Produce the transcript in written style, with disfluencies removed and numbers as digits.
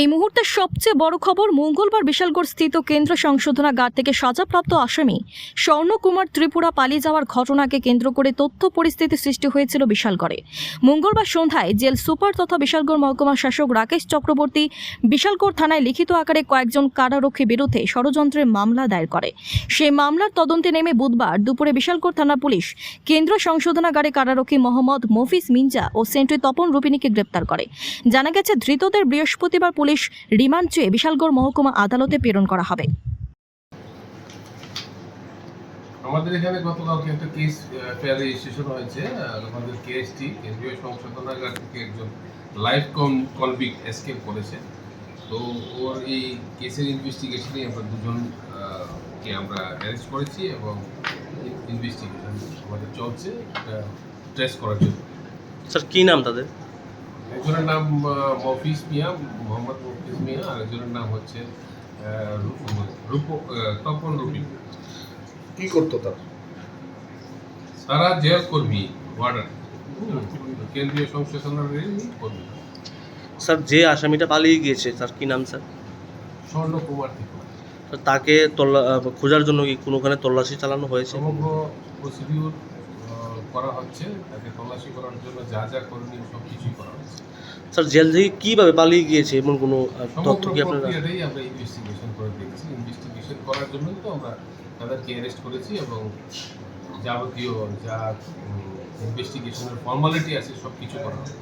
এই মুহূর্তের সবচেয়ে বড় খবর, মঙ্গলবার বিশালগড় স্থিত কেন্দ্র সংশোধনাগার থেকে সাজাপ্রাপ্ত আসামি স্বর্ণকুমার ত্রিপুরা পালিয়ে যাওয়ার ঘটনাকে কেন্দ্র করে তথ্য পরিস্থিতি সৃষ্টি হয়েছিল বিশালগড়ে। মঙ্গলবার সন্ধ্যায় জেল সুপার তথা বিশালগড় মহকুমা শাসক রাকেশ চক্রবর্তী বিশালগড় থানায় লিখিত আকারে কয়েকজন কারারক্ষীর বিরুদ্ধে ষড়যন্ত্রের মামলা দায়ের করে। সেই মামলার তদন্তে নেমে বুধবার দুপুরে বিশালগড় থানা পুলিশ কেন্দ্র সংশোধনাগারে কারারক্ষী মোহাম্মদ মফিজ মিঞ্জা ও সেন্ট্রি তপন রুপিনীকে গ্রেপ্তার করে। জানা গেছে, ধৃতদের বৃহস্পতিবার পুলিশ রিমান্ড চেয়ে বিশালগড় মহকুমা আদালতে প্রেরণ করা হবে। আমাদের এখানে গতকালকে একটা কেস রেজিস্ট্রেশন হয়েছে। আমাদের কেসটি কেন্দ্রীয় সংশোধনাগার থেকে একজন লাইফ কনভিক্ট এসকেপ করেছে। তো ওর এই কেসের ইনভেস্টিগেশনে আমরা দুজনকে আমরা অ্যারেস্ট করেছি এবং ইনভেস্টিগেশন আমাদের চলছে ট্রেস করার জন্য। স্যার কী নাম তাদের? একজনের নাম মফিজ মিয়া, মোহাম্মদ মফিজ মিয়া, আর একজনের নাম হচ্ছে তপন রুপি। কি করতো তারা জেল কর্মী, ওয়ার্ডার, কেন্দ্রীয় সংশোধনাগারের কর্মী। স্যার যে আসামিটা পালিয়ে গিয়েছে তার কী নাম স্যার? স্বর্ণকুমার ত্রিপুরা। স্যার তাকে খোঁজার জন্য কি কোনোখানে তল্লাশি চালানো হয়েছে? সমগ্র প্রসিডিউর করা হচ্ছে, তাকে তল্লাশি করার জন্য যা যা করণীয় সব কিছুই করা হচ্ছে। স্যার জেল থেকে কীভাবে পালিয়ে গিয়েছে এমন কোনো তথ্য সমগ্র কি আপনারা? প্রক্রিয়াটাই আমরা ইনভেস্টিগেশন করে দেখছি। ইনভেস্টিগেশন করার জন্যই তো আমরা তাদেরকে অ্যারেস্ট করেছি এবং যাবতীয় যা ইনভেস্টিগেশনের ফর্মালিটি আছে সব কিছু করা হবে।